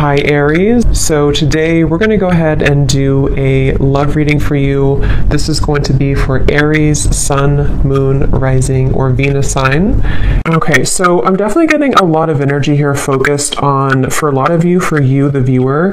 Hi Aries, so today we're going to go ahead and do a love reading for you. This is going to be for Aries, Sun, Moon, Rising, or Venus sign. Okay, so I'm definitely getting a lot of energy here focused on, for a lot of you, for you, the viewer.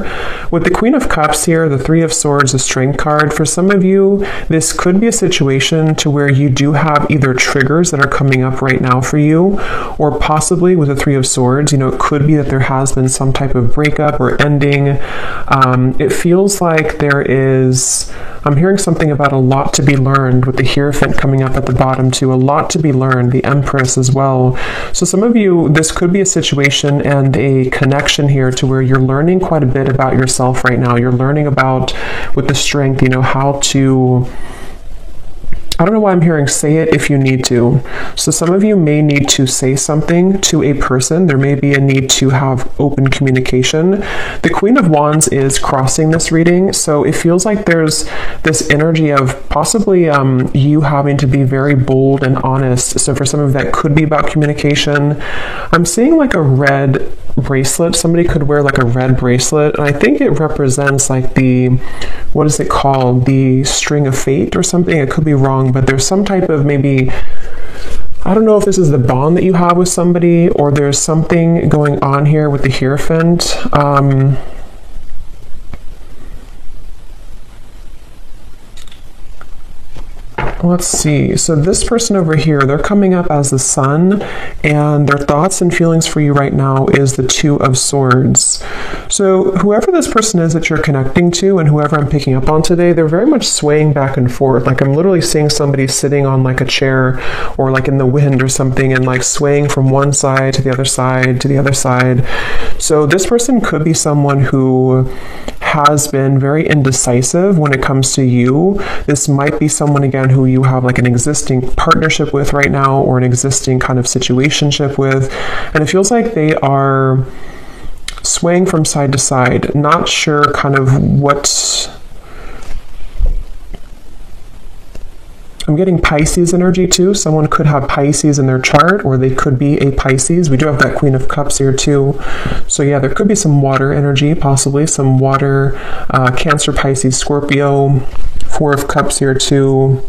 With the Queen of Cups here, the Three of Swords, the Strength card, for some of you, this could be a situation to where you do have either triggers that are coming up right now for you, or possibly with the Three of Swords, it could be that there has been some type of breakup or ending. It feels like I'm hearing something about a lot to be learned with the Hierophant coming up at the bottom too, a lot to be learned, the Empress as well. So some of you, this could be a situation and a connection here to where you're learning quite a bit about yourself right now. You're learning about, with the Strength, how to, I don't know why I'm hearing say it if you need to. So some of you may need to say something to a person. There may be a need to have open communication. The Queen of Wands is crossing this reading, so it feels like there's this energy of possibly you having to be very bold and honest. So for some of that could be about communication. I'm seeing like a red bracelet. Somebody could wear like a red bracelet, and I think it represents like what is it called? The String of Fate or something. It could be wrong, but there's some type of maybe, I don't know if this is the bond that you have with somebody, or there's something going on here with the Hierophant. Let's see. So this person over here, they're coming up as the Sun, and their thoughts and feelings for you right now is the Two of Swords. So whoever this person is that you're connecting to, and whoever I'm picking up on today, they're very much swaying back and forth. Like I'm literally seeing somebody sitting on like a chair or like in the wind or something, and like swaying from one side to the other side to the other side. So this person could be someone who has been very indecisive when it comes to you. This might be someone, again, who you have like an existing partnership with right now, or an existing kind of situationship with, and it feels like they are swaying from side to side, not sure kind of what. I'm getting Pisces energy too. Someone could have Pisces in their chart, or they could be a Pisces. We do have that Queen of Cups here too. So yeah, there could be some water energy, possibly some water, Cancer, Pisces, Scorpio, Four of Cups here too.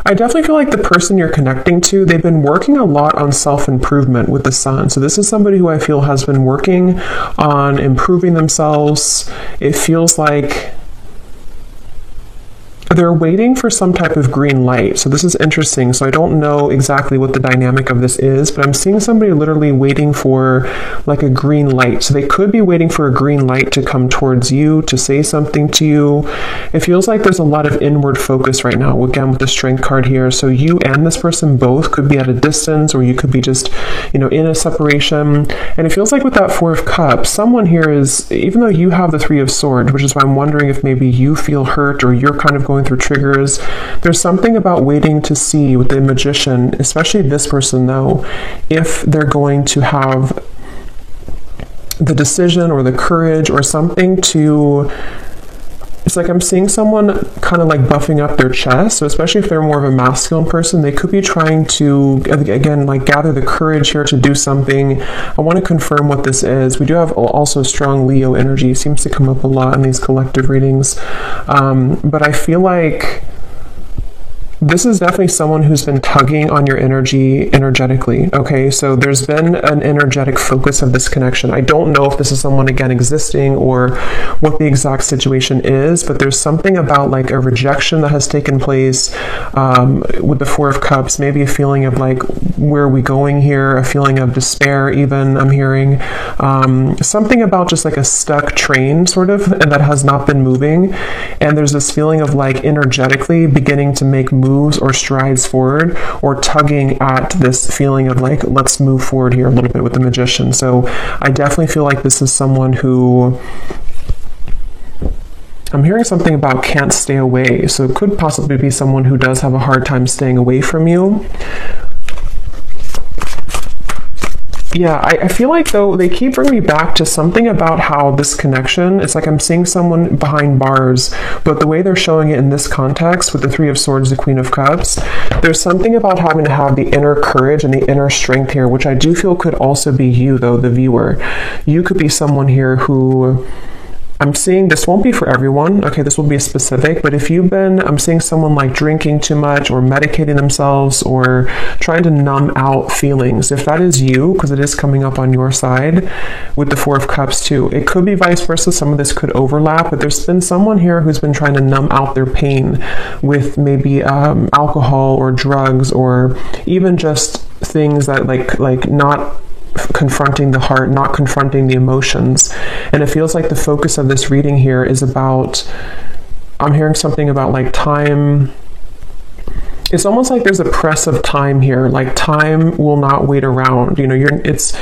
I definitely feel like the person you're connecting to, they've been working a lot on self-improvement with the Sun. So this is somebody who I feel has been working on improving themselves. It feels like they're waiting for some type of green light. So this is interesting. So I don't know exactly what the dynamic of this is, but I'm seeing somebody literally waiting for like a green light. So they could be waiting for a green light to come towards you, to say something to you. It feels like there's a lot of inward focus right now, again, with the Strength card here. So you and this person both could be at a distance, or you could be just, in a separation. And it feels like with that Four of Cups, someone here is, even though you have the Three of Swords, which is why I'm wondering if maybe you feel hurt, or you're kind of going through triggers. There's something about waiting to see with the Magician, especially this person though, if they're going to have the decision or the courage or something to, it's like I'm seeing someone kind of like buffing up their chest. So especially if they're more of a masculine person, they could be trying to, again, like gather the courage here to do something. I want to confirm what this is. We do have also strong Leo energy. It seems to come up a lot in these collective readings. But I feel like this is definitely someone who's been tugging on your energy energetically, okay? So there's been an energetic focus of this connection. I don't know if this is someone, again, existing or what the exact situation is, but there's something about like a rejection that has taken place with the Four of Cups, maybe a feeling of like, where are we going here? A feeling of despair even, I'm hearing. Something about just like a stuck train sort of, and that has not been moving. And there's this feeling of like energetically beginning to make moves or strides forward, or tugging at this feeling of like, let's move forward here a little bit with the Magician. So I definitely feel like this is someone who, I'm hearing something about can't stay away. So it could possibly be someone who does have a hard time staying away from you. Yeah, I feel like though they keep bringing me back to something about how this connection, it's like I'm seeing someone behind bars, but the way they're showing it in this context with the Three of Swords, the Queen of Cups, there's something about having to have the inner courage and the inner strength here, which I do feel could also be you though, the viewer. You could be someone here who, I'm seeing this won't be for everyone. Okay, this will be specific, but if you've been, I'm seeing someone like drinking too much or medicating themselves or trying to numb out feelings. If that is you, because it is coming up on your side with the Four of Cups too, it could be vice versa. Some of this could overlap, but there's been someone here who's been trying to numb out their pain with maybe alcohol or drugs or even just things that like not confronting the heart, not confronting the emotions. And it feels like the focus of this reading here is about, I'm hearing something about like time. It's almost like there's a press of time here, like time will not wait around. You know, it's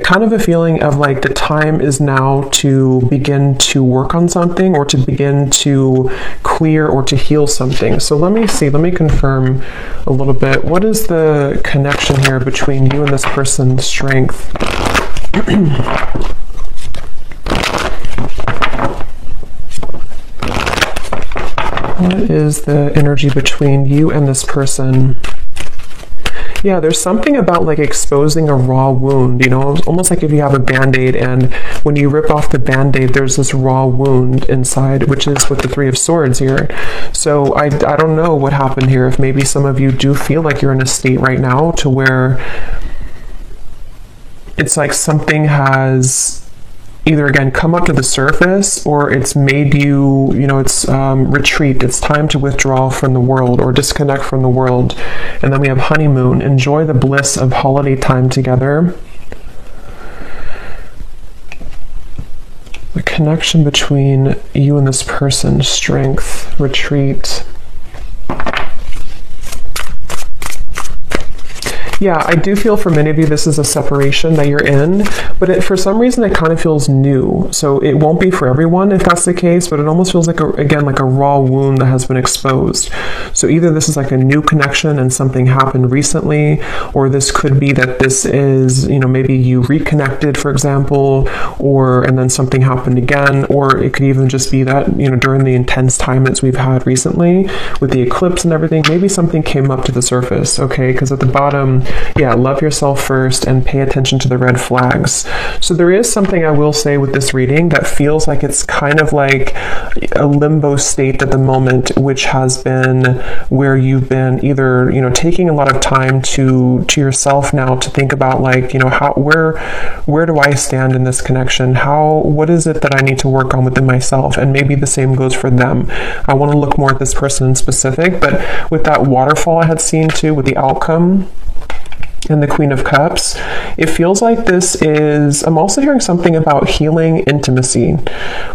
kind of a feeling of like the time is now to begin to work on something or to begin to clear or to heal something. So let me see, let me confirm a little bit. What is the connection here between you and this person's strength? What is the energy between you and this person? Yeah, there's something about like exposing a raw wound, you know, almost like if you have a Band-Aid and when you rip off the Band-Aid, there's this raw wound inside, which is with the Three of Swords here. So I don't know what happened here. If maybe some of you do feel like you're in a state right now to where it's like something has either again come up to the surface or it's made you, you know, it's retreat. It's time to withdraw from the world or disconnect from the world. And then we have honeymoon. Enjoy the bliss of holiday time together. The connection between you and this person, strength, retreat. Yeah, I do feel for many of you this is a separation that you're in, but for some reason it kind of feels new. So it won't be for everyone if that's the case, but it almost feels like, again, like a raw wound that has been exposed. So either this is like a new connection and something happened recently, or this could be that this is, you know, maybe you reconnected, for example, and then something happened again, or it could even just be that, you know, during the intense time that we've had recently with the eclipse and everything, maybe something came up to the surface, okay? Because at the bottom, yeah, love yourself first and pay attention to the red flags. So there is something I will say with this reading that feels like it's kind of like a limbo state at the moment, which has been where you've been either, you know, taking a lot of time to yourself now to think about like, you know, where do I stand in this connection? What is it that I need to work on within myself? And maybe the same goes for them. I want to look more at this person in specific, but with that waterfall I had seen too, with the outcome and the Queen of Cups, it feels like this is, I'm also hearing something about healing intimacy,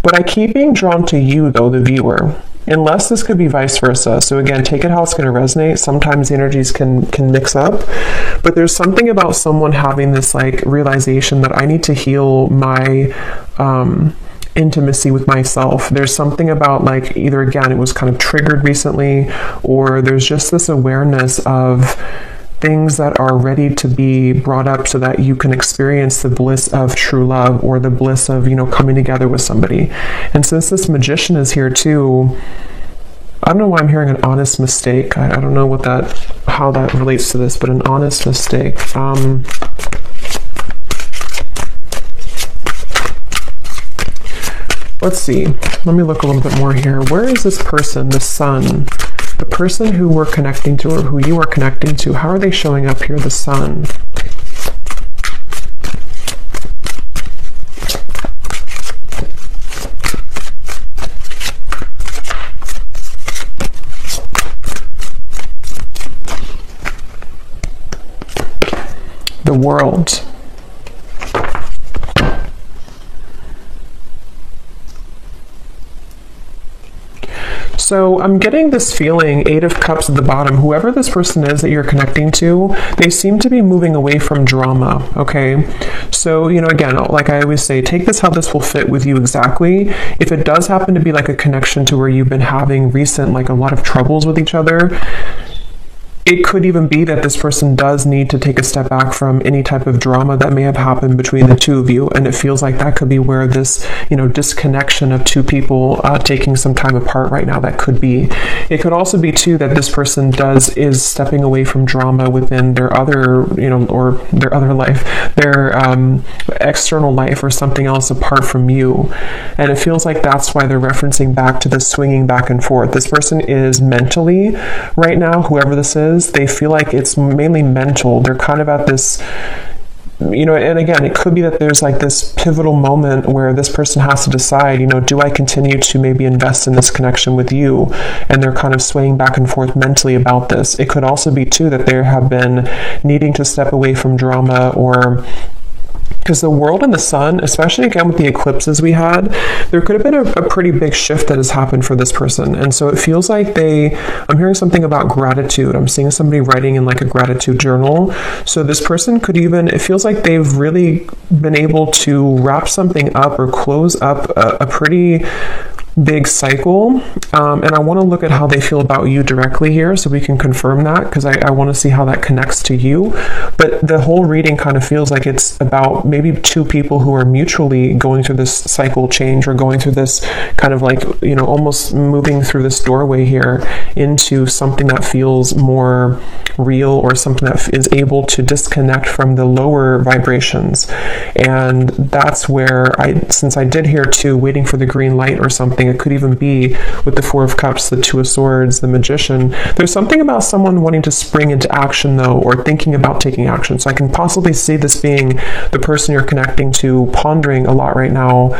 but I keep being drawn to you though, the viewer, unless this could be vice versa. So again, take it how it's going to resonate. Sometimes the energies can mix up, but there's something about someone having this like realization that I need to heal my intimacy with myself. There's something about like either again it was kind of triggered recently, or there's just this awareness of things that are ready to be brought up so that you can experience the bliss of true love or the bliss of, you know, coming together with somebody. And since this Magician is here too, I don't know why I'm hearing an honest mistake. I don't know how that relates to this, but an honest mistake. Let's see. Let me look a little bit more here. Where is this person, the Sun? The person who we're connecting to or who you are connecting to, how are they showing up here, the Sun? The World. So I'm getting this feeling, Eight of Cups at the bottom, whoever this person is that you're connecting to, they seem to be moving away from drama, okay? So, you know, again, like I always say, take this how this will fit with you exactly. If it does happen to be like a connection to where you've been having recent, like a lot of troubles with each other, it could even be that this person does need to take a step back from any type of drama that may have happened between the two of you. And it feels like that could be where this, disconnection of two people taking some time apart right now, that could be. It could also be too that this person is stepping away from drama within their other, or their other life, their external life or something else apart from you. And it feels like that's why they're referencing back to the swinging back and forth. This person is mentally, right now, whoever this is, they feel like it's mainly mental. They're kind of at this, and again, it could be that there's like this pivotal moment where this person has to decide, do I continue to maybe invest in this connection with you? And they're kind of swaying back and forth mentally about this. It could also be too that they have been needing to step away from drama, or because the world and the sun, especially again with the eclipses we had, there could have been a pretty big shift that has happened for this person. And so it feels like I'm hearing something about gratitude. I'm seeing somebody writing in like a gratitude journal. So this person could even, it feels like they've really been able to wrap something up or close up a pretty big cycle. And I want to look at how they feel about you directly here so we can confirm that, because I want to see how that connects to you. But the whole reading kind of feels like it's about maybe two people who are mutually going through this cycle change, or going through this kind of like, almost moving through this doorway here into something that feels more real, or something that is able to disconnect from the lower vibrations. And that's where since I did hear too, waiting for the green light or something, it could even be with the Four of Cups, the Two of Swords, the Magician. There's something about someone wanting to spring into action though, or thinking about taking action. So I can possibly see this being the person you're connecting to, pondering a lot right now,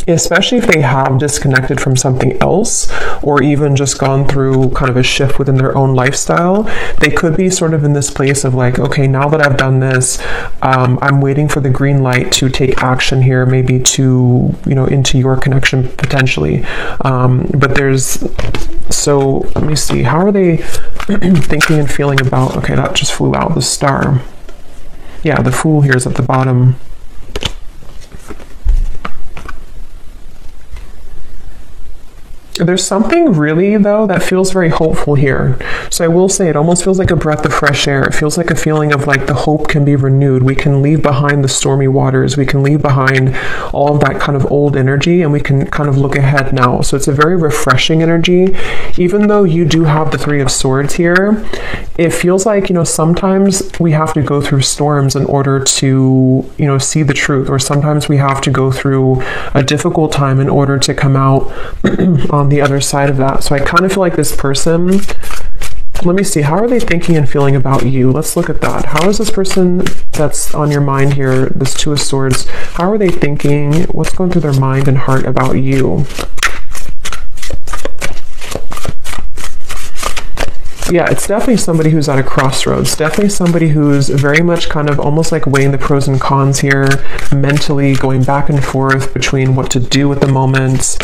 especially if they have disconnected from something else, or even just gone through kind of a shift within their own lifestyle. They could be sort of in this place of like, okay, now that I've done this, I'm waiting for the green light to take action here, maybe to, into your connection potentially. So let me see, how are they thinking and feeling about, okay, that just flew out, the Star. Yeah, the Fool here is at the bottom. There's something really, though, that feels very hopeful here. So I will say it almost feels like a breath of fresh air. It feels like a feeling of like the hope can be renewed. We can leave behind the stormy waters. We can leave behind all of that kind of old energy, and we can kind of look ahead now. So it's a very refreshing energy. Even though you do have the Three of Swords here, it feels like, sometimes we have to go through storms in order to, see the truth. Or sometimes we have to go through a difficult time in order to come out on the other side of that. So I kind of feel like this person, let me see, how are they thinking and feeling about you? Let's look at that. How is this person that's on your mind here, this Two of Swords, how are they thinking? What's going through their mind and heart about you? Yeah, it's definitely somebody who's at a crossroads. Definitely somebody who's very much kind of almost like weighing the pros and cons here, mentally going back and forth between what to do at the moment.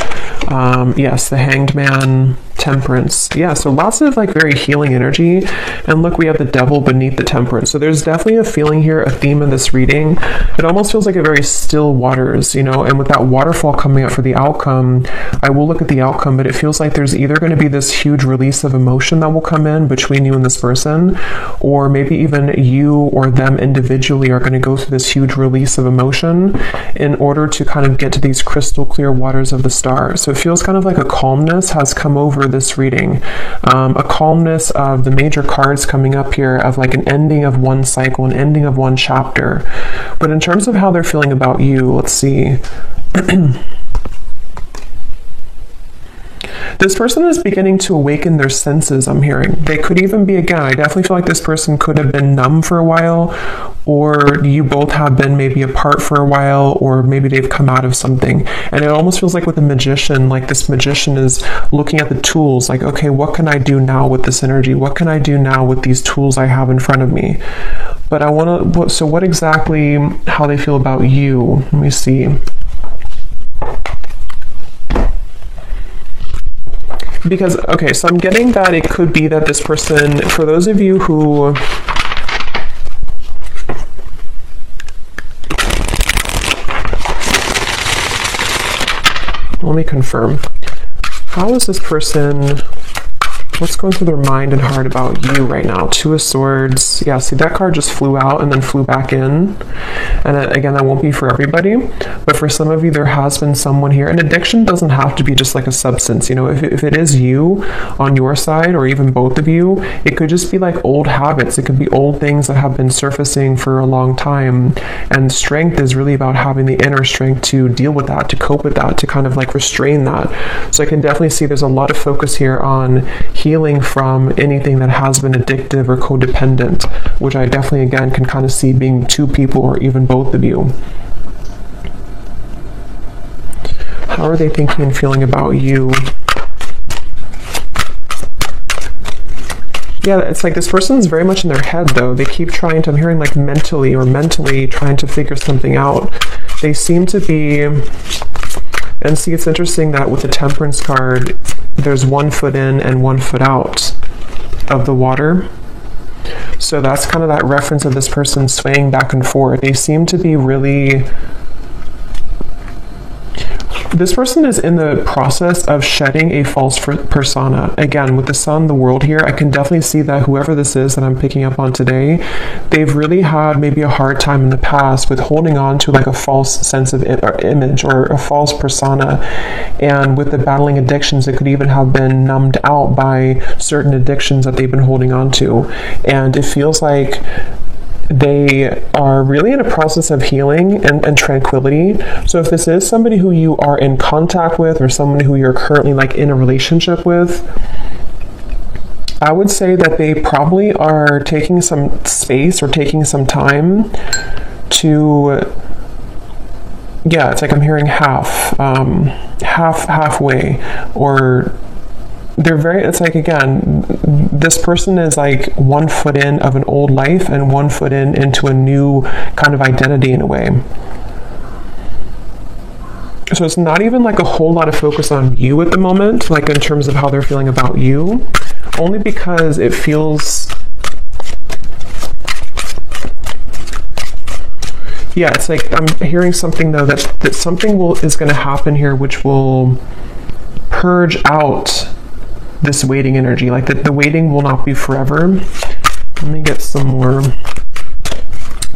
Yes, the Hanged Man, Temperance. Yeah, so lots of like very healing energy. And look, we have the Devil beneath the Temperance. So there's definitely a feeling here, a theme in this reading. It almost feels like a very still waters, and with that waterfall coming up for the outcome, I will look at the outcome, but it feels like there's either going to be this huge release of emotion that will come in between you and this person, or maybe even you or them individually are going to go through this huge release of emotion in order to kind of get to these crystal clear waters of the Star. So it feels kind of like a calmness has come over this reading, a calmness of the major cards coming up here, of like an ending of one cycle, an ending of one chapter. But in terms of how they're feeling about you, let's see. This person is beginning to awaken their senses, I'm hearing. They could even be, again, I definitely feel like this person could have been numb for a while, or you both have been maybe apart for a while, or maybe they've come out of something. And it almost feels like with the Magician, like this Magician is looking at the tools, like, okay, what can I do now with this energy? What can I do now with these tools I have in front of me? But I want to, so what exactly, how they feel about you? Let me see. Because, okay, so I'm getting that it could be that this person, for those of you who, let me confirm. How is this person What's going through their mind and heart about you right now? Two of Swords. Yeah, see, that card just flew out and then flew back in. And again, that won't be for everybody. But for some of you, there has been someone here. And addiction doesn't have to be just like a substance. You know, if it is you on your side, or even both of you, it could just be like old habits. It could be old things that have been surfacing for a long time. And strength is really about having the inner strength to deal with that, to cope with that, to kind of like restrain that. So I can definitely see there's a lot of focus here on healing from anything that has been addictive or codependent, which I definitely, again, can kind of see being two people or even both of you. How are they thinking and feeling about you? Yeah, it's like this person's very much in their head, though. They keep trying to, I'm hearing like mentally trying to figure something out. They seem to be, and see, it's interesting that with the Temperance card, there's 1 foot in and 1 foot out of the water. So that's kind of that reference of this person swaying back and forth. They seem to be really... This person is in the process of shedding a false persona. Again, with the Sun, the World here, I can definitely see that whoever this is that I'm picking up on today, they've really had maybe a hard time in the past with holding on to like a false sense of image or a false persona. And with the battling addictions, it could even have been numbed out by certain addictions that they've been holding on to. And it feels like they are really in a process of healing and tranquility. So if this is somebody who you are in contact with or someone who you're currently like in a relationship with, I would say that they probably are taking some space or taking some time to, yeah, it's like I'm hearing halfway, or they're very, it's like, again, this person is like 1 foot in of an old life and 1 foot in into a new kind of identity in a way. So it's not even like a whole lot of focus on you at the moment, like in terms of how they're feeling about you, only because it feels, yeah, it's like I'm hearing something though that something is going to happen here which will purge out this waiting energy, like the waiting will not be forever. Let me get some more.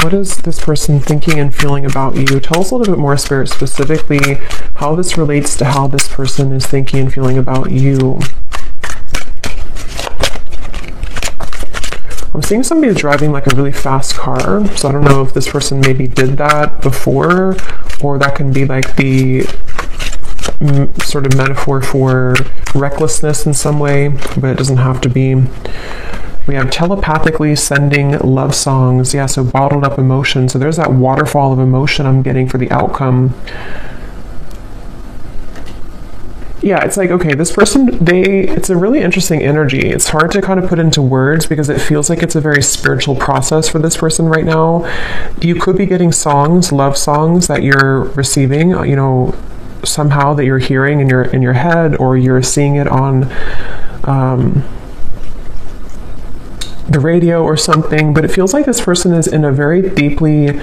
What is this person thinking and feeling about you? Tell us a little bit more, Spirit, specifically how this relates to how this person is thinking and feeling about you. I'm seeing somebody driving like a really fast car, so I don't know if this person maybe did that before, or that can be like the sort of metaphor for recklessness in some way, but it doesn't have to be. We have telepathically sending love songs. Yeah, so bottled up emotion. So there's that waterfall of emotion I'm getting for the outcome. Yeah, it's like, okay, this person, it's a really interesting energy. It's hard to kind of put into words because it feels like it's a very spiritual process for this person right now. You could be getting songs, love songs that you're receiving, you know, somehow that you're hearing in your head, or you're seeing it on the radio or something. But it feels like this person is in a very deeply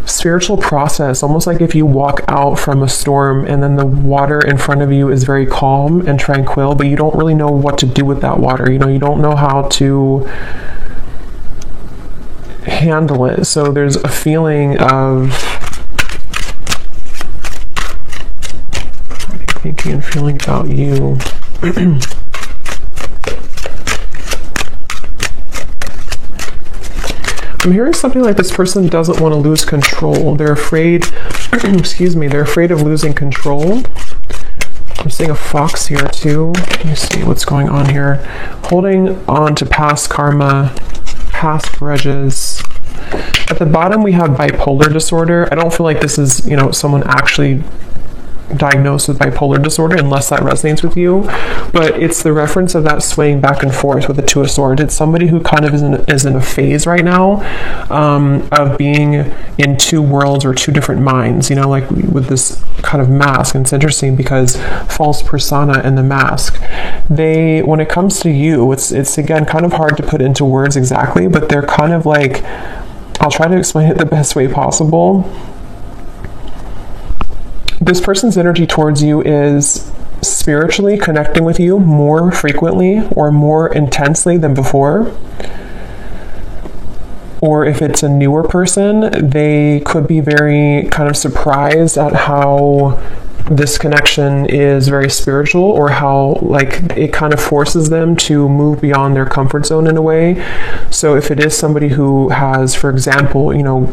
spiritual process, almost like if you walk out from a storm and then the water in front of you is very calm and tranquil, but you don't really know what to do with that water. You know, you don't know how to handle it. So there's a feeling of thinking and feeling about you. I'm hearing something like this person doesn't want to lose control. They're afraid, excuse me, they're afraid of losing control. I'm seeing a fox here too. Let me see what's going on here. Holding on to past karma, past grudges. At the bottom we have bipolar disorder. I don't feel like this is, you know, someone actually diagnosed with bipolar disorder, unless that resonates with you, but it's the reference of that swaying back and forth with the Two of Swords. It's somebody who kind of is in a phase right now of being in two worlds or two different minds, you know, like with this kind of mask. And it's interesting because false persona and the mask, when it comes to you, it's again kind of hard to put into words exactly, but they're kind of like, I'll try to explain it the best way possible. This person's energy towards you is spiritually connecting with you more frequently or more intensely than before. Or if it's a newer person, they could be very kind of surprised at how this connection is very spiritual, or how like it kind of forces them to move beyond their comfort zone in a way. So if it is somebody who has, for example,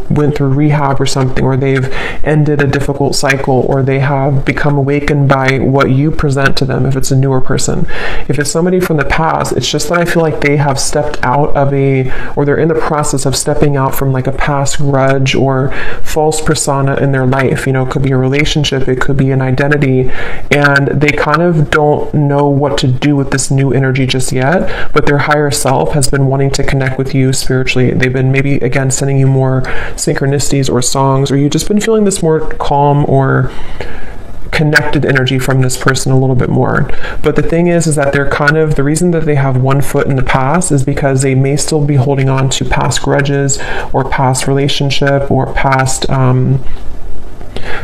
went through rehab or something, or they've ended a difficult cycle, or they have become awakened by what you present to them, if it's a newer person. If it's somebody from the past, it's just that I feel like they have stepped out of or they're in the process of stepping out from like a past grudge or false persona in their life. It could be a relationship, it could be an identity, and they kind of don't know what to do with this new energy just yet, but their higher self has been wanting to connect with you spiritually. They've been maybe, again, sending you more synchronicities or songs, or you've just been feeling this more calm or connected energy from this person a little bit more. But the thing is that they're kind of, the reason that they have one foot in the past is because they may still be holding on to past grudges or past relationship or past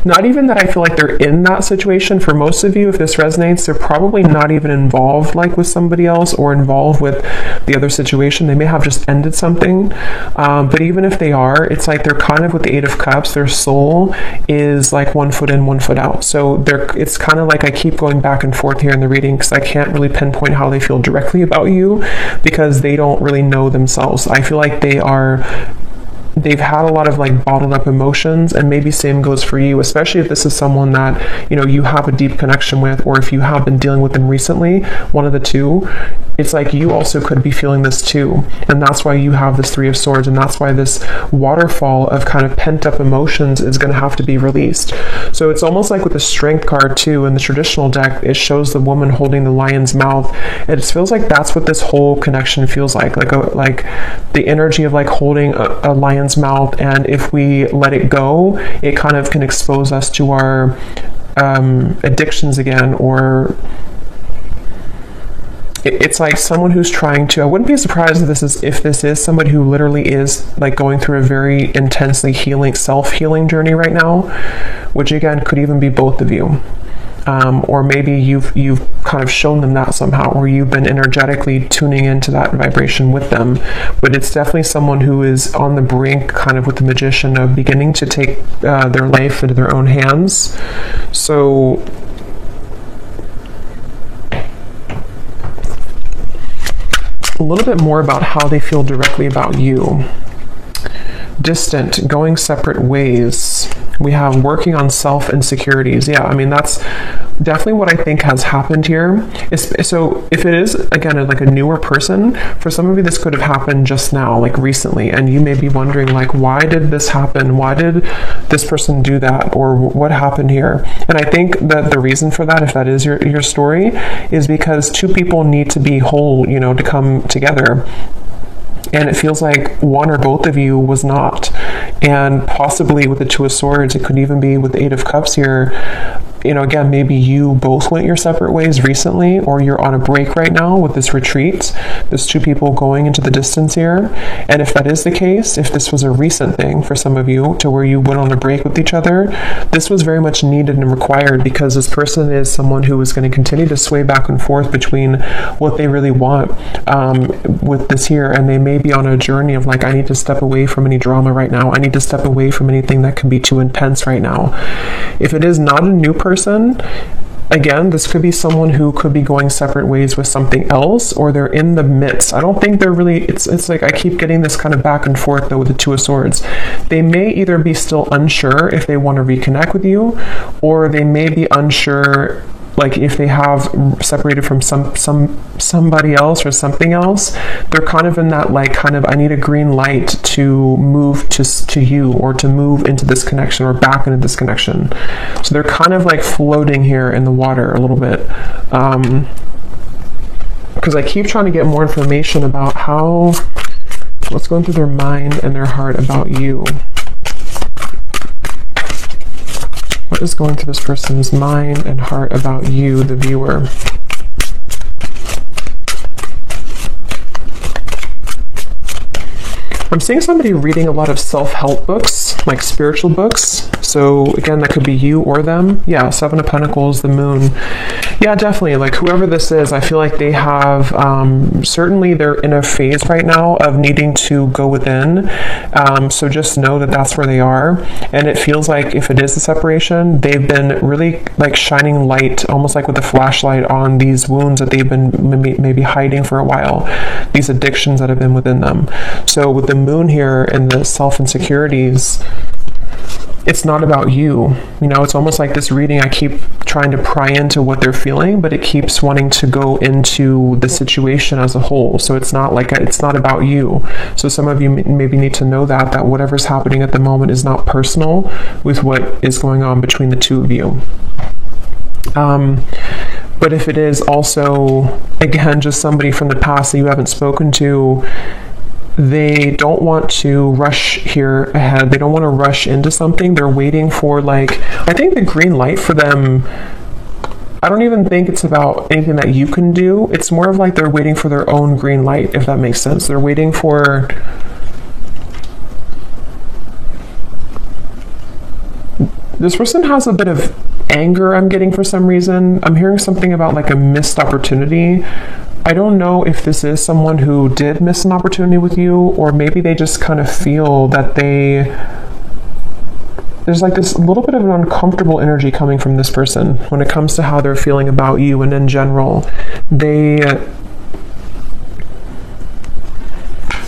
not even that I feel like they're in that situation. For most of you, if this resonates, they're probably not even involved like with somebody else or involved with the other situation. They may have just ended something. But even if they are, it's like they're kind of with the Eight of Cups, their soul is like one foot in, one foot out. So it's kind of like I keep going back and forth here in the reading because I can't really pinpoint how they feel directly about you because they don't really know themselves. I feel like they've had a lot of like bottled up emotions, and maybe same goes for you, especially if this is someone that you have a deep connection with, or if you have been dealing with them recently, one of the two. It's like you also could be feeling this too, and that's why you have this Three of Swords, and that's why this waterfall of kind of pent up emotions is going to have to be released. So it's almost like with the Strength card too in the traditional deck, it shows the woman holding the lion's mouth. It feels like that's what this whole connection feels like the energy of like holding a lion's mouth, and if we let it go, it kind of can expose us to our addictions again, or it's like someone who's trying to, I wouldn't be surprised if this is somebody who literally is like going through a very intensely self-healing journey right now, which again could even be both of you. Or maybe you've kind of shown them that somehow, or you've been energetically tuning into that vibration with them. But it's definitely someone who is on the brink, kind of with the Magician, of beginning to take their life into their own hands. So a little bit more about how they feel directly about you. Distant, going separate ways. We have working on self-insecurities. Yeah, I mean, that's definitely what I think has happened here. So if it is, again, like a newer person, for some of you, this could have happened just now, like recently, and you may be wondering, like, why did this happen? Why did this person do that? Or what happened here? And I think that the reason for that, if that is your story, is because two people need to be whole, to come together. And it feels like one or both of you was not. And possibly with the Two of Swords, it could even be with the Eight of Cups here. Again, maybe you both went your separate ways recently, or you're on a break right now with this retreat. There's two people going into the distance here. And if that is the case, if this was a recent thing for some of you to where you went on a break with each other, this was very much needed and required, because this person is someone who is going to continue to sway back and forth between what they really want with this here. And they may be on a journey of like, I need to step away from any drama right now. I need to step away from anything that can be too intense right now. If it is not a new person, again, this could be someone who could be going separate ways with something else, or they're in the midst. I don't think they're really, it's like I keep getting this kind of back and forth though with the Two of Swords. They may either be still unsure if they want to reconnect with you, or they may be unsure like if they have separated from somebody else or something else. They're kind of in that like kind of, I need a green light to move to you, or to move into this connection, or back into this connection. So they're kind of like floating here in the water a little bit, because I keep trying to get more information about what's going through their mind and their heart about you. What is going through this person's mind and heart about you, the viewer? I'm seeing somebody reading a lot of self-help books, like spiritual books. So again, that could be you or them. Yeah, Seven of Pentacles, the Moon. Yeah, definitely. Like whoever this is, I feel like they have, certainly they're in a phase right now of needing to go within. So just know that that's where they are. And it feels like if it is a separation, they've been really like shining light, almost like with a flashlight on these wounds that they've been maybe hiding for a while, these addictions that have been within them. So with the moon here and the self-insecurities, it's not about you. You know, it's almost like this reading, I keep trying to pry into what they're feeling, but it keeps wanting to go into the situation as a whole. So it's not like, it's not about you. So some of you maybe need to know that whatever's happening at the moment is not personal with what is going on between the two of you. But if it is also, again, just somebody from the past that you haven't spoken to, they don't want to rush here ahead. They don't want to rush into something. They're waiting for, like, I think the green light for them, I don't even think it's about anything that you can do. It's more of like they're waiting for their own green light, if that makes sense. They're waiting for... This person has a bit of anger, I'm getting, for some reason. I'm hearing something about like a missed opportunity. I don't know if this is someone who did miss an opportunity with you, or maybe they just kind of feel that there's like this little bit of an uncomfortable energy coming from this person when it comes to how they're feeling about you. And in general,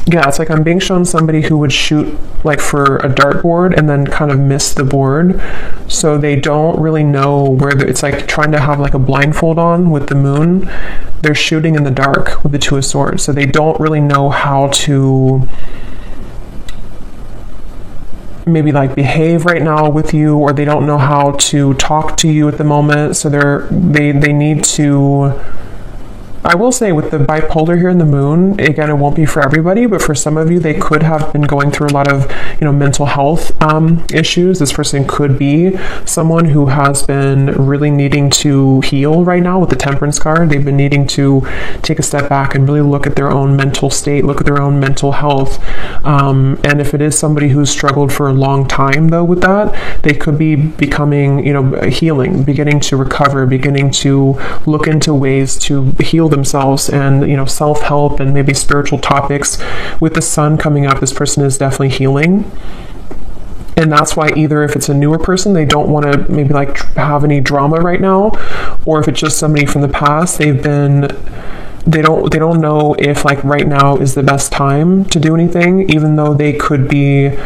yeah, it's like I'm being shown somebody who would shoot like for a dartboard and then kind of miss the board. So they don't really know where it's like trying to have like a blindfold on with the moon. They're shooting in the dark with the Two of Swords. So they don't really know how to maybe like behave right now with you, or they don't know how to talk to you at the moment. So they need to... I will say with the bipolar here in the moon, again, it won't be for everybody, but for some of you, they could have been going through a lot of, mental health issues. This person could be someone who has been really needing to heal right now with the Temperance card. They've been needing to take a step back and really look at their own mental state, look at their own mental health. And if it is somebody who's struggled for a long time, though, with that, they could be becoming, healing, beginning to recover, beginning to look into ways to heal themselves, and self-help and maybe spiritual topics. With the sun coming up, this person is definitely healing. And that's why either if it's a newer person, they don't want to maybe like have any drama right now, or if it's just somebody from the past, they don't know if like right now is the best time to do anything, even though they could be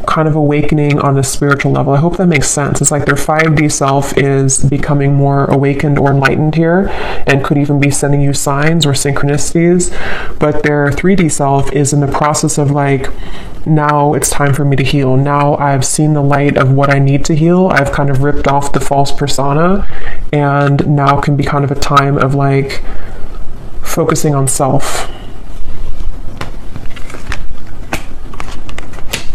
kind of awakening on a spiritual level. I hope that makes sense. It's like their 5D self is becoming more awakened or enlightened here, and could even be sending you signs or synchronicities, but their 3D self is in the process of like, now it's time for me to heal. Now I've seen the light of what I need to heal. I've kind of ripped off the false persona, and now can be kind of a time of like focusing on self.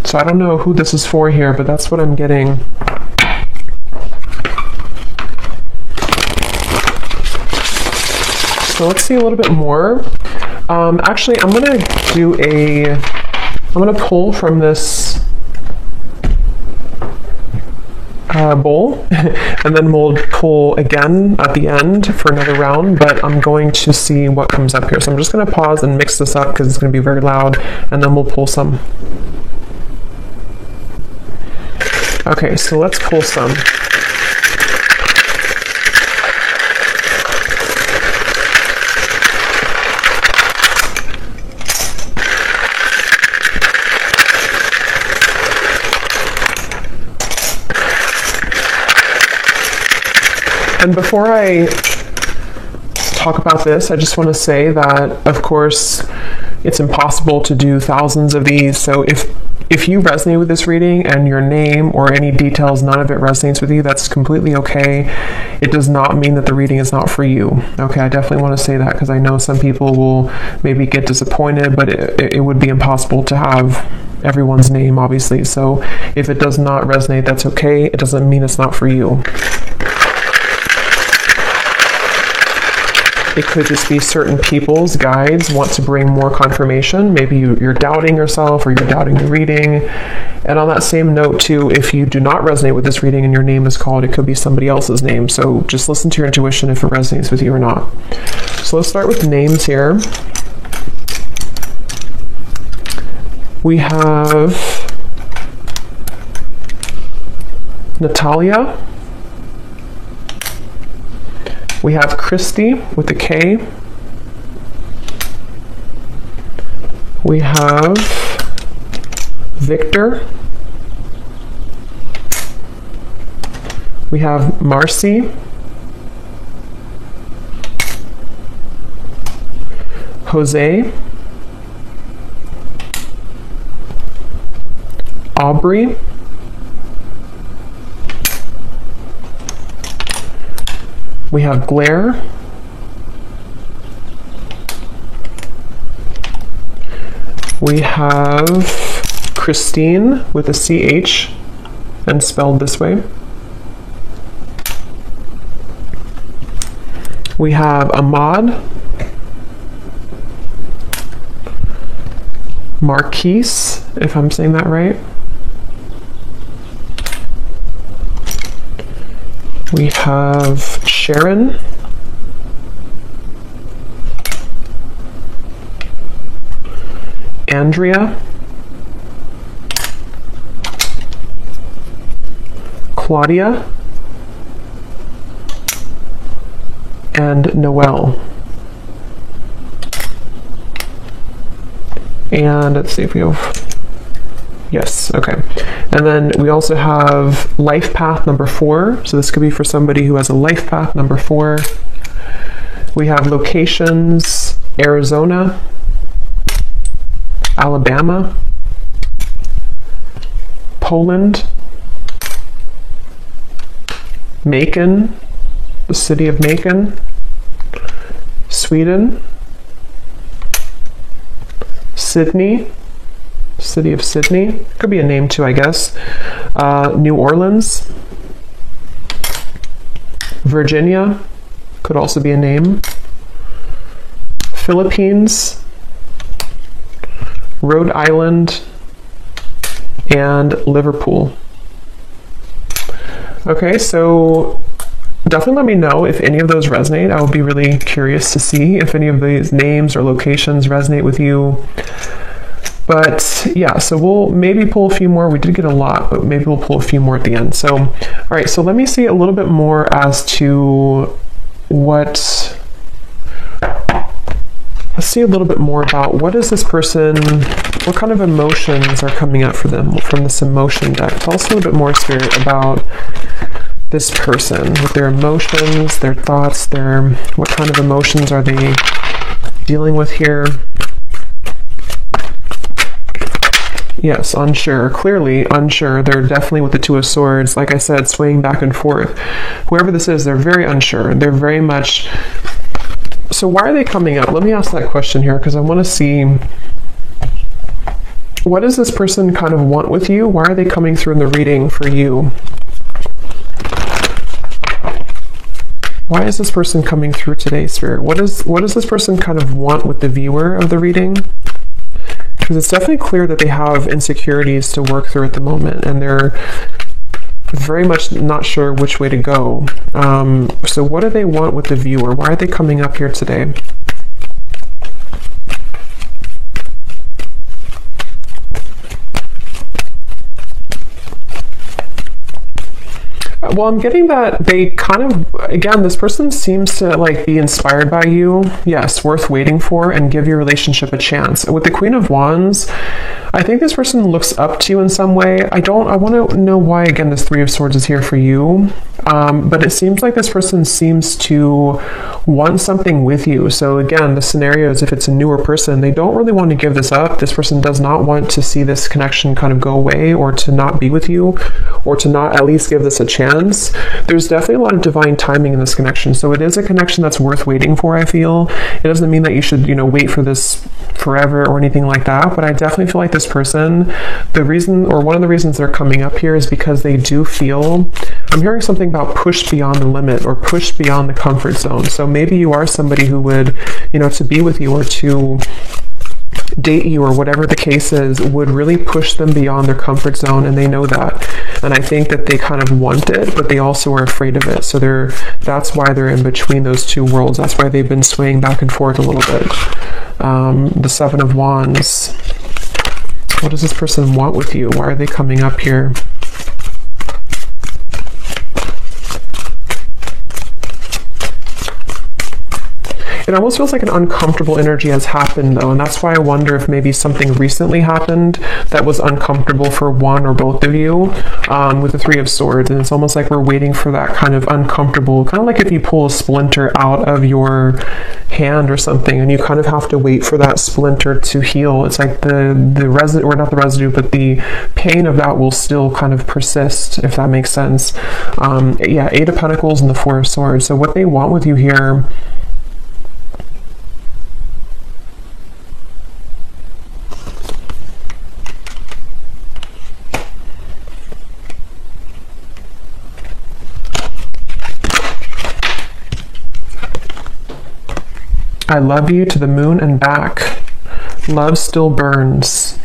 So I don't know who this is for here, but that's what I'm getting. So let's see a little bit more. Actually, I'm going to pull from this bowl, and then we'll pull again at the end for another round, but I'm going to see what comes up here. So I'm just going to pause and mix this up because it's going to be very loud, and then we'll pull some. Okay, so let's pull some. And before I talk about this, I just want to say that, of course, it's impossible to do thousands of these. So if you resonate with this reading and your name or any details, none of it resonates with you, that's completely okay. It does not mean that the reading is not for you. Okay, I definitely want to say that because I know some people will maybe get disappointed, but it would be impossible to have everyone's name, obviously. So if it does not resonate, that's okay. It doesn't mean it's not for you. It could just be certain people's guides want to bring more confirmation. Maybe you're doubting yourself, or you're doubting the reading, And on that same note too, if you do not resonate with this reading and your name is called, it could be somebody else's name. So just listen to your intuition if it resonates with you or not. So let's start with names here. We have Natalia. We have Christy with a K. We have Victor. We have Marcy. Jose. Aubrey. We have Blair. We have Christine with a CH and spelled this way. We have Ahmad. Marquise, if I'm saying that right. We have Sharon. Andrea. Claudia. And Noelle. And let's see if we have, yes, okay. And then we also have life path number 4. So this could be for somebody who has a life path number 4. We have locations, Arizona, Alabama, Poland, Macon, the city of Macon, Sweden, Sydney, city of Sydney, could be a name too, I guess, New Orleans, Virginia, could also be a name, Philippines, Rhode Island, and Liverpool. Okay, so definitely let me know if any of those resonate. I would be really curious to see if any of these names or locations resonate with you. But yeah, so we'll maybe pull a few more. We did get a lot, but maybe we'll pull a few more at the end. So, all right, so let me see a little bit more as to what, let's see a little bit more about what is this person, what kind of emotions are coming up for them from this emotion deck. Tell us a little bit more, Spirit, about this person with their emotions, their thoughts, what kind of emotions are they dealing with here? Yes, unsure. Clearly unsure. They're definitely with the Two of Swords, like I said, swaying back and forth. Whoever this is, they're very unsure. They're very much... So why are they coming up? Let me ask that question here, because I want to see... What does this person kind of want with you? Why are they coming through in the reading for you? Why is this person coming through today, Spirit? What does this person kind of want with the viewer of the reading? Because it's definitely clear that they have insecurities to work through at the moment, and they're very much not sure which way to go. So what do they want with the viewer? Why are they coming up here today? Well, I'm getting that they kind of, again, this person seems to like be inspired by you. Yes, worth waiting for, and give your relationship a chance. With the Queen of Wands, I think this person looks up to you in some way. I want to know why, again, this Three of Swords is here for you. But it seems like this person seems to want something with you. So again, the scenario is if it's a newer person, they don't really want to give this up. This person does not want to see this connection kind of go away, or to not be with you, or to not at least give this a chance. There's definitely a lot of divine timing in this connection. So it is a connection that's worth waiting for, I feel. It doesn't mean that you should, wait for this forever or anything like that. But I definitely feel like this person, the reason, or one of the reasons they're coming up here is because they do feel, I'm hearing something about push beyond the limit, or push beyond the comfort zone. So maybe you are somebody who would, to be with you, or to date you or whatever the case is would really push them beyond their comfort zone, and they know that. And I think that they kind of want it, but they also are afraid of it. So that's why they're in between those two worlds. That's why they've been swaying back and forth a little bit. The Seven of Wands. What does this person want with you? Why are they coming up here? It almost feels like an uncomfortable energy has happened, though, and that's why I wonder if maybe something recently happened that was uncomfortable for one or both of you, with the Three of Swords. And it's almost like we're waiting for that kind of uncomfortable, kind of like if you pull a splinter out of your hand or something, and you kind of have to wait for that splinter to heal. It's like the residue, or not the residue, but the pain of that will still kind of persist, if that makes sense. Yeah, Eight of Pentacles and the Four of Swords. So what they want with you here, I love you to the moon and back. Love still burns.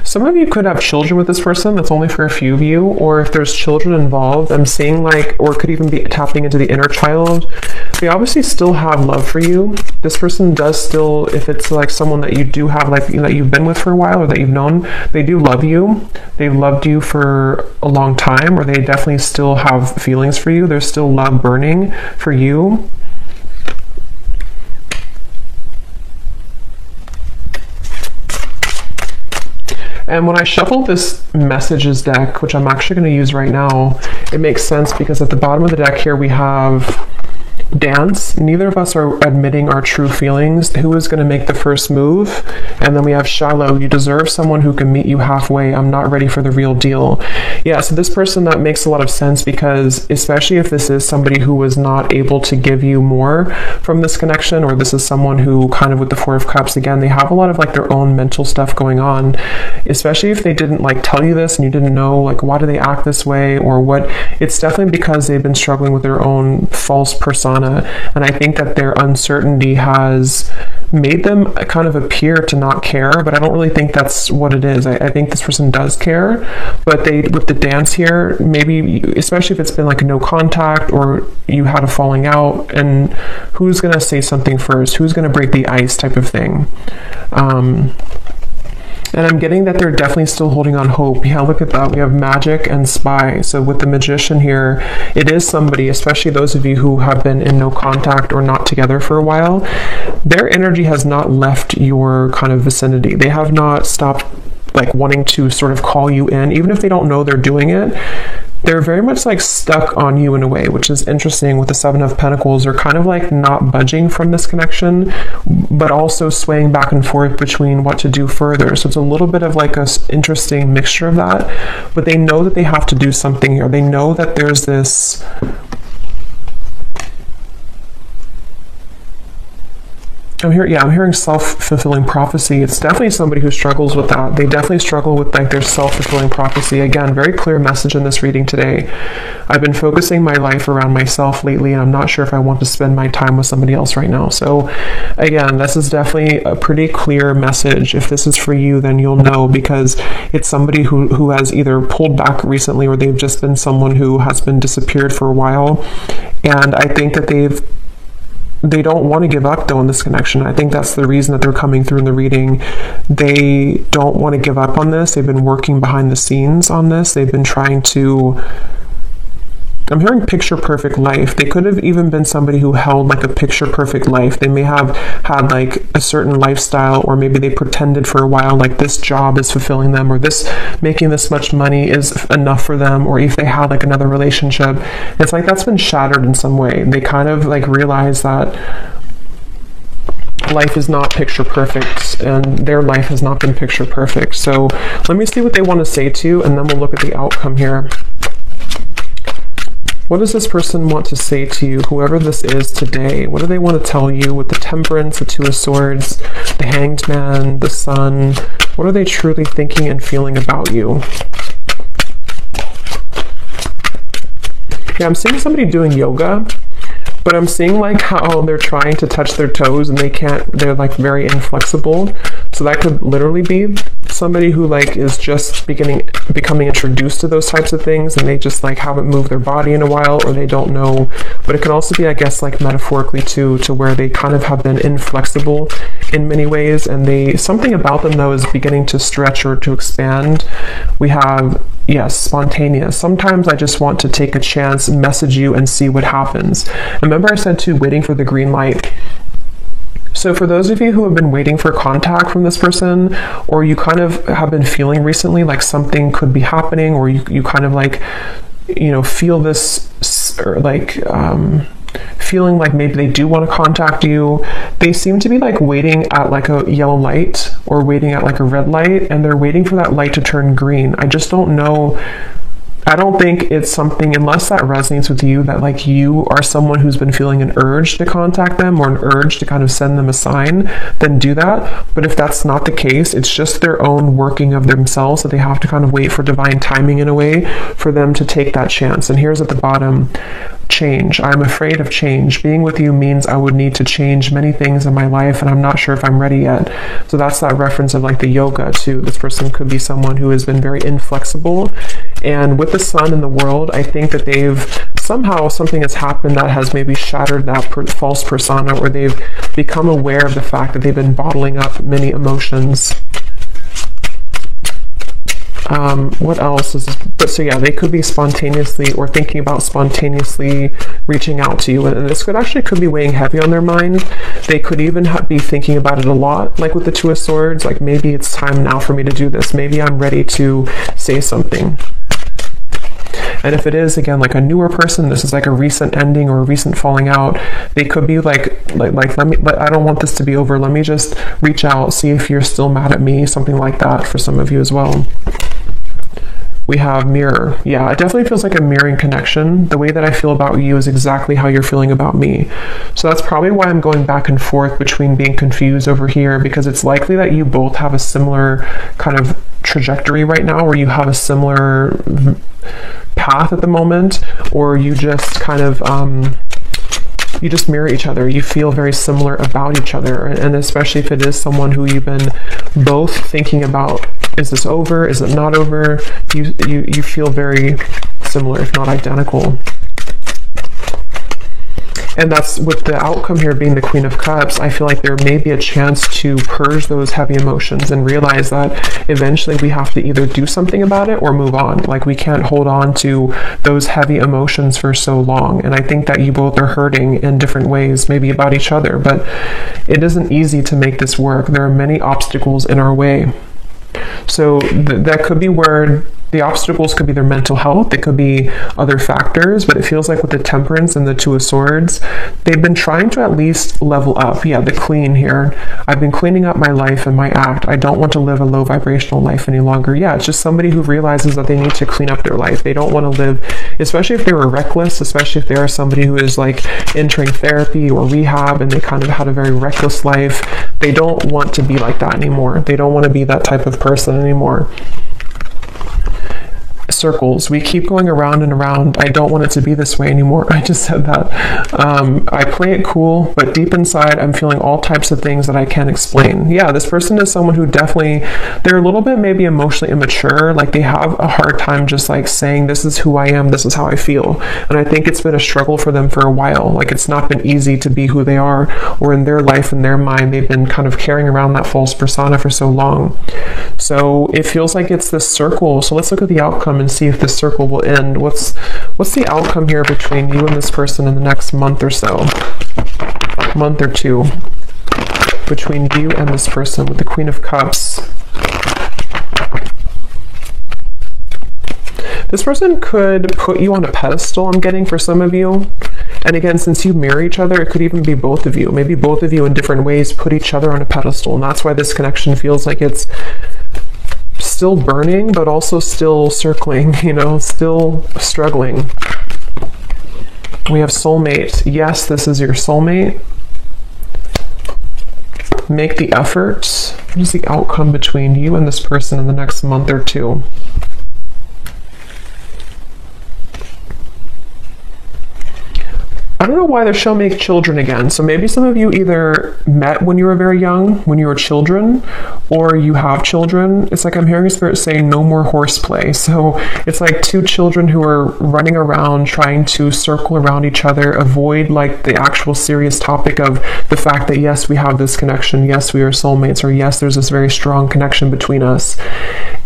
Some of you could have children with this person. That's only for a few of you. Or if there's children involved, I'm seeing like, or it could even be tapping into the inner child. They obviously still have love for you. This person does still, if it's like someone that you do have, like, that you've been with for a while or that you've known, they do love you. They've loved you for a long time, or they definitely still have feelings for you. There's still love burning for you. And when I shuffle this messages deck, which I'm actually going to use right now, it makes sense because at the bottom of the deck here we have dance. Neither of us are admitting our true feelings. Who is going to make the first move? And then we have shallow. You deserve someone who can meet you halfway. I'm not ready for the real deal. Yeah, so this person, that makes a lot of sense because especially if this is somebody who was not able to give you more from this connection, or this is someone who kind of with the Four of Cups, again, they have a lot of like their own mental stuff going on, especially if they didn't like tell you this and you didn't know like why do they act this way or what. It's definitely because they've been struggling with their own false persona. And I think that their uncertainty has made them kind of appear to not care, but I don't really think that's what it is. I think this person does care, but they, with the dance here, maybe, especially if it's been like a no contact or you had a falling out, and who's going to say something first? Who's going to break the ice type of thing? And I'm getting that they're definitely still holding on hope. Yeah, look at that. We have Magic and Spy. So with the Magician here, it is somebody, especially those of you who have been in no contact or not together for a while, their energy has not left your kind of vicinity. They have not stopped like wanting to sort of call you in, even if they don't know they're doing it. They're very much like stuck on you in a way, which is interesting with the Seven of Pentacles. They're kind of like not budging from this connection, but also swaying back and forth between what to do further. So it's a little bit of like a interesting mixture of that, but they know that they have to do something here. They know that there's this I'm hearing self-fulfilling prophecy. It's definitely somebody who struggles with that. They definitely struggle with like their self-fulfilling prophecy. Again, very clear message in this reading today. I've been focusing my life around myself lately, and I'm not sure if I want to spend my time with somebody else right now. So again, this is definitely a pretty clear message. If this is for you, then you'll know, because it's somebody who has either pulled back recently, or they've just been someone who has been disappeared for a while. And I think that they don't want to give up though in this connection. I think that's the reason that they're coming through in the reading. They don't want to give up on this. They've been working behind the scenes on this. They've been trying to, I'm hearing picture perfect life. They could have even been somebody who held like a picture perfect life. They may have had like a certain lifestyle, or maybe they pretended for a while like this job is fulfilling them, or this making this much money is enough for them, or if they had like another relationship. It's like that's been shattered in some way. They kind of like realize that life is not picture perfect, and their life has not been picture perfect. So let me see what they want to say to you, and then we'll look at the outcome here. What does this person want to say to you, whoever this is today? What do they want to tell you with the Temperance, the Two of Swords, the Hanged Man, the Sun? What are they truly thinking and feeling about you? Yeah, I'm seeing somebody doing yoga, but I'm seeing like how they're trying to touch their toes and they can't, they're like very inflexible. So that could literally be somebody who like is just becoming introduced to those types of things, and they just like haven't moved their body in a while, or they don't know. But it can also be, I guess, like metaphorically too, to where they kind of have been inflexible in many ways, and something about them though is beginning to stretch or to expand. We have, yes, spontaneous. Sometimes I just want to take a chance, message you, and see what happens. Remember I said too, waiting for the green light. So for those of you who have been waiting for contact from this person, or you kind of have been feeling recently like something could be happening, or you kind of like, you know, feel this, or like, feeling like maybe they do want to contact you. They seem to be like waiting at like a yellow light or waiting at like a red light, and they're waiting for that light to turn green. I just don't know. I don't think it's something, unless that resonates with you, that like you are someone who's been feeling an urge to contact them or an urge to kind of send them a sign, then do that. But if that's not the case, it's just their own working of themselves that they have to kind of wait for divine timing in a way for them to take that chance. And here's at the bottom, change. I'm afraid of change. Being with you means I would need to change many things in my life, and I'm not sure if I'm ready yet. So that's that reference of like the yoga too. This person could be someone who has been very inflexible. And with the Sun in the world, I think that somehow something has happened that has maybe shattered that false persona, or they've become aware of the fact that they've been bottling up many emotions. What else is this? But so yeah, they could be spontaneously or thinking about spontaneously reaching out to you, and this could be weighing heavy on their mind. They could even be thinking about it a lot, like with the Two of Swords, like maybe it's time now for me to do this. Maybe I'm ready to say something. And if it is, again, like a newer person, this is like a recent ending or a recent falling out, they could be like I don't want this to be over. Let me just reach out, see if you're still mad at me, something like that for some of you as well. We have mirror. Yeah, it definitely feels like a mirroring connection. The way that I feel about you is exactly how you're feeling about me. So that's probably why I'm going back and forth between being confused over here, because it's likely that you both have a similar kind of trajectory right now, or you have a similar path at the moment, or you just kind of you just mirror each other. You feel very similar about each other, and especially if it is someone who you've been both thinking about, is this over, is it not over, you feel very similar, if not identical. And that's with the outcome here being the Queen of Cups. I feel like there may be a chance to purge those heavy emotions and realize that eventually we have to either do something about it or move on. Like, we can't hold on to those heavy emotions for so long. And I think that you both are hurting in different ways, maybe about each other, but it isn't easy to make this work. There are many obstacles in our way. So that could be where the obstacles could be their mental health. It could be other factors, but it feels like with the Temperance and the Two of Swords, they've been trying to at least level up. Yeah, the Queen here. I've been cleaning up my life and my act. I don't want to live a low vibrational life any longer. Yeah, it's just somebody who realizes that they need to clean up their life. They don't want to live, especially if they were reckless, especially if they are somebody who is like entering therapy or rehab and they kind of had a very reckless life. They don't want to be like that anymore. They don't want to be that type of person anymore. Circles. We keep going around and around. I don't want it to be this way anymore. I just said that. I play it cool, but deep inside, I'm feeling all types of things that I can't explain. Yeah, this person is someone who definitely, they're a little bit maybe emotionally immature. Like, they have a hard time just like saying, this is who I am, this is how I feel. And I think it's been a struggle for them for a while. Like, it's not been easy to be who they are, or in their life, in their mind, they've been kind of carrying around that false persona for so long. So it feels like it's this circle. So let's look at the outcome and see if this circle will end. What's the outcome here between you and this person in the next month or so? Month or two. Between you and this person with the Queen of Cups. This person could put you on a pedestal, I'm getting, for some of you. And again, since you mirror each other, it could even be both of you. Maybe both of you in different ways put each other on a pedestal. And that's why this connection feels like it's still burning, but also still circling, you know, still struggling. We have soulmate. Yes, this is your soulmate. Make the effort. What is the outcome between you and this person in the next month or two? I don't know why they're showing me children again. So maybe some of you either met when you were very young, when you were children, or you have children. It's like I'm hearing a spirit say no more horseplay. So it's like two children who are running around trying to circle around each other, avoid like the actual serious topic of the fact that yes, we have this connection, yes, we are soulmates, or yes, there's this very strong connection between us.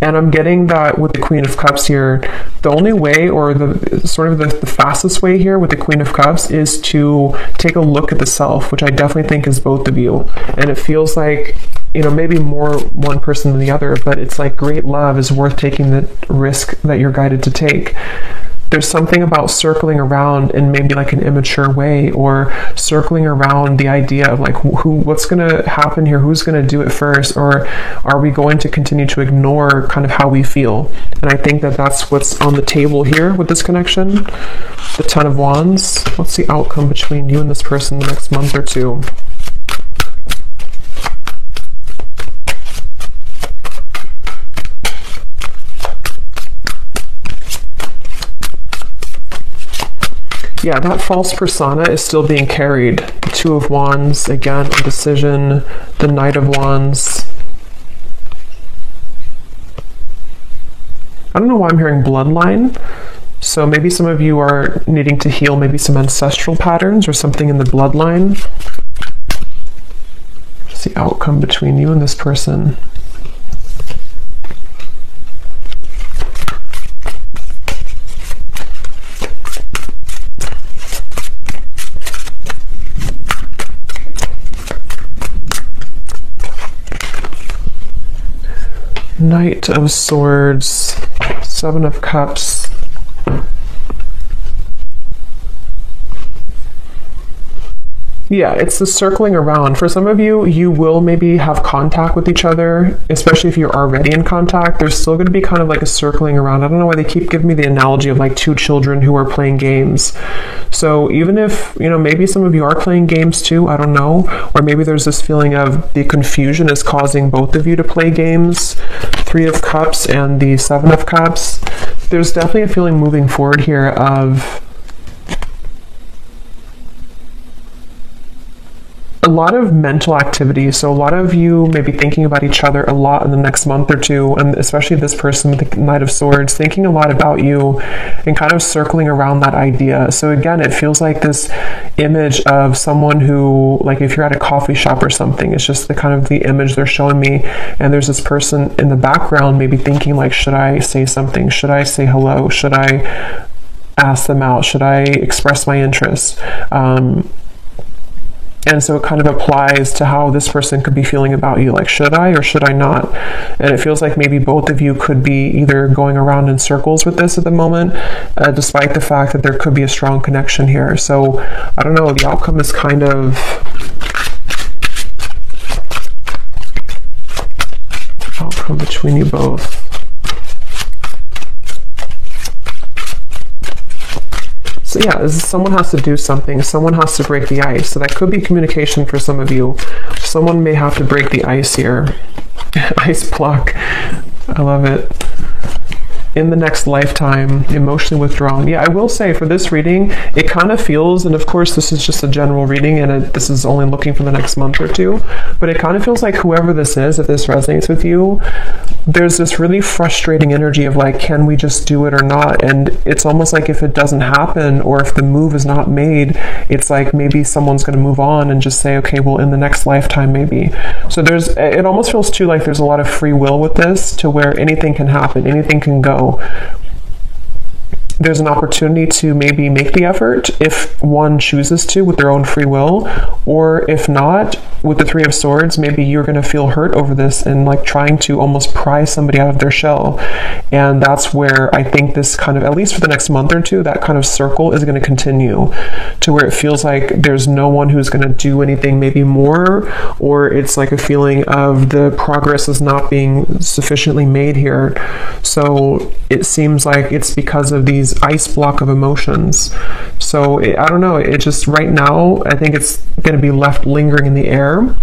And I'm getting that with the Queen of Cups here, the only way, or the sort of the fastest way here with the Queen of Cups is to take a look at the self, which I definitely think is both of you. And it feels like, you know, maybe more one person than the other, but it's like great love is worth taking the risk that you're guided to take. There's something about circling around in maybe like an immature way, or circling around the idea of like what's going to happen here, who's going to do it first, or are we going to continue to ignore kind of how we feel? And I think that that's what's on the table here with this connection. The Ten of Wands. What's the outcome between you and this person the next month or two? Yeah, that false persona is still being carried. The Two of Wands, again, decision, the Knight of Wands. I don't know why I'm hearing bloodline. So maybe some of you are needing to heal maybe some ancestral patterns or something in the bloodline. What's the outcome between you and this person? Knight of Swords, Seven of Cups. Yeah, it's the circling around. For some of you, you will maybe have contact with each other, especially if you're already in contact. There's still going to be kind of like a circling around. I don't know why they keep giving me the analogy of like two children who are playing games. So even if, you know, maybe some of you are playing games too, I don't know. Or maybe there's this feeling of the confusion is causing both of you to play games. Three of Cups and the Seven of Cups. There's definitely a feeling moving forward here of a lot of mental activity. So a lot of you may be thinking about each other a lot in the next month or two, and especially this person with the Knight of Swords, thinking a lot about you and kind of circling around that idea. So again, it feels like this image of someone who, like if you're at a coffee shop or something, it's just the kind of the image they're showing me, and there's this person in the background maybe thinking like, should I say something? Should I say hello? Should I ask them out? Should I express my interest? And so it kind of applies to how this person could be feeling about you. Like, should I or should I not? And it feels like maybe both of you could be either going around in circles with this at the moment, despite the fact that there could be a strong connection here. So, I don't know, the outcome is kind of outcome between you both. So yeah, someone has to do something. Someone has to break the ice. So that could be communication for some of you. Someone may have to break the ice here. Ice block. I love it. In the next lifetime, emotionally withdrawn. Yeah, I will say for this reading, it kind of feels, and of course this is just a general reading and this is only looking for the next month or two, but it kind of feels like whoever this is, if this resonates with you, there's this really frustrating energy of like, can we just do it or not? And it's almost like if it doesn't happen or if the move is not made, it's like maybe someone's going to move on and just say, okay, well, in the next lifetime maybe. So it almost feels too like there's a lot of free will with this, to where anything can happen, anything can go. There's an opportunity to maybe make the effort if one chooses to with their own free will, or if not, with the Three of Swords, maybe you're going to feel hurt over this and like trying to almost pry somebody out of their shell. And that's where I think this kind of, at least for the next month or two, that kind of circle is going to continue, to where it feels like there's no one who's going to do anything maybe more, or it's like a feeling of the progress is not being sufficiently made here. So it seems like it's because of these these ice block of emotions. So I don't know, it just right now I think it's going to be left lingering in the air,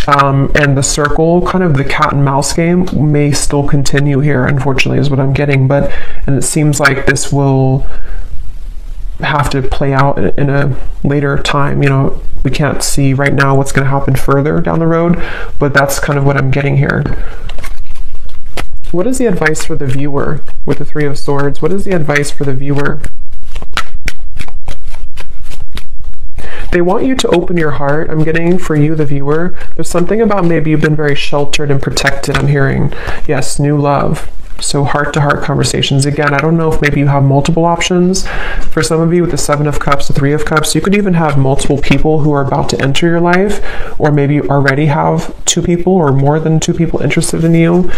and the circle, kind of the cat and mouse game, may still continue here, unfortunately, is what I'm getting. And it seems like this will have to play out in a later time. You know, we can't see right now what's going to happen further down the road, but that's kind of what I'm getting here. What is the advice for the viewer with the Three of Swords? What is the advice for the viewer? They want you to open your heart. I'm getting for you, the viewer. There's something about maybe you've been very sheltered and protected, I'm hearing. Yes, new love. So heart-to-heart conversations. Again, I don't know if maybe you have multiple options. For some of you with the Seven of Cups, the Three of Cups, you could even have multiple people who are about to enter your life, or maybe you already have 2 people or more than 2 people interested in you.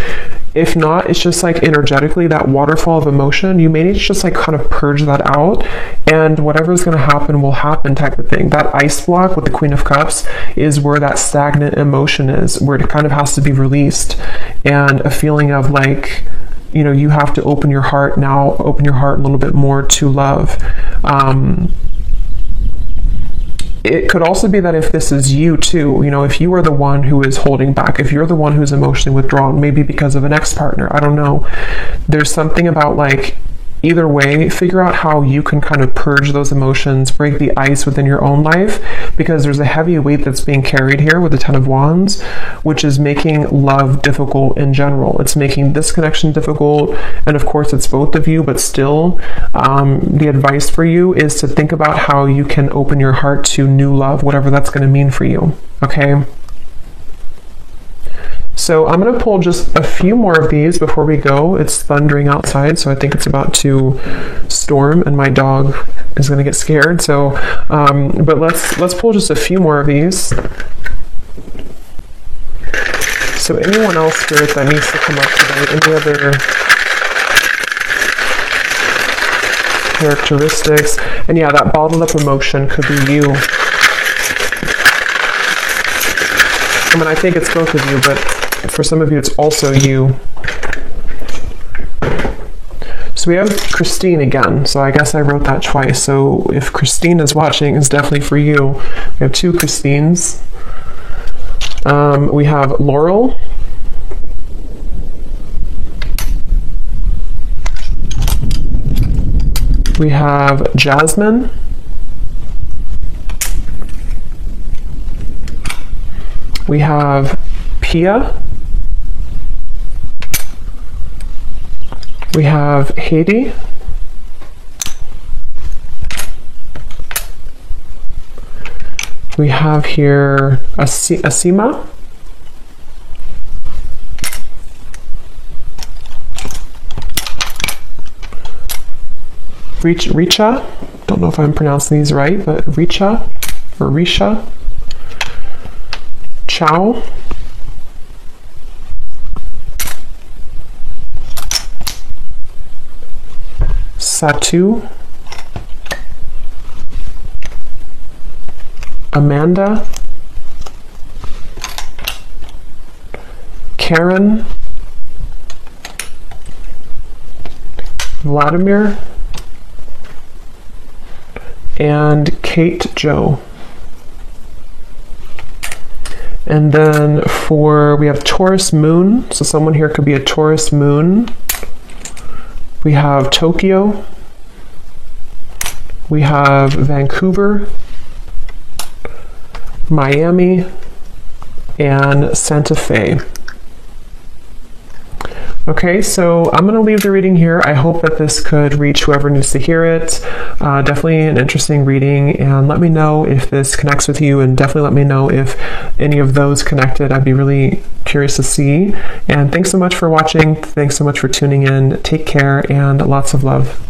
If not, it's just like energetically that waterfall of emotion. You may need to just like kind of purge that out, and whatever's going to happen will happen type of thing. That ice block with the Queen of Cups is where that stagnant emotion is, where it kind of has to be released, and a feeling of like, you know, you have to open your heart now, open your heart a little bit more to love. It could also be that if this is you too, you know, if you are the one who is holding back, if you're the one who's emotionally withdrawn, maybe because of an ex-partner, I don't know. There's something about like, either way, figure out how you can kind of purge those emotions, break the ice within your own life, because there's a heavy weight that's being carried here with the Ten of Wands, which is making love difficult in general. It's making this connection difficult, and of course it's both of you, but still, the advice for you is to think about how you can open your heart to new love, whatever that's going to mean for you, okay? So I'm going to pull just a few more of these before we go. It's thundering outside, so I think it's about to storm, and my dog is going to get scared. So, but let's pull just a few more of these. So anyone else, Spirit, that needs to come up today? Any other characteristics? And yeah, that bottled up emotion could be you. I mean, I think it's both of you, but for some of you, it's also you. So we have Christine again. So I guess I wrote that twice. So if Christine is watching, it's definitely for you. We have 2 Christines. We have Laurel. We have Jasmine. We have Pia. We have Haiti. We have here Asima. Richa. Don't know if I'm pronouncing these right, but Richa or Risha. Chow. Satu. Amanda. Karen. Vladimir. And Kate Joe. And then we have Taurus Moon. So someone here could be a Taurus Moon. We have Tokyo. We have Vancouver, Miami, and Santa Fe. Okay, so I'm going to leave the reading here. I hope that this could reach whoever needs to hear it. Definitely an interesting reading, and let me know if this connects with you, and definitely let me know if any of those connected. I'd be really curious to see. And thanks so much for watching. Thanks so much for tuning in. Take care, and lots of love.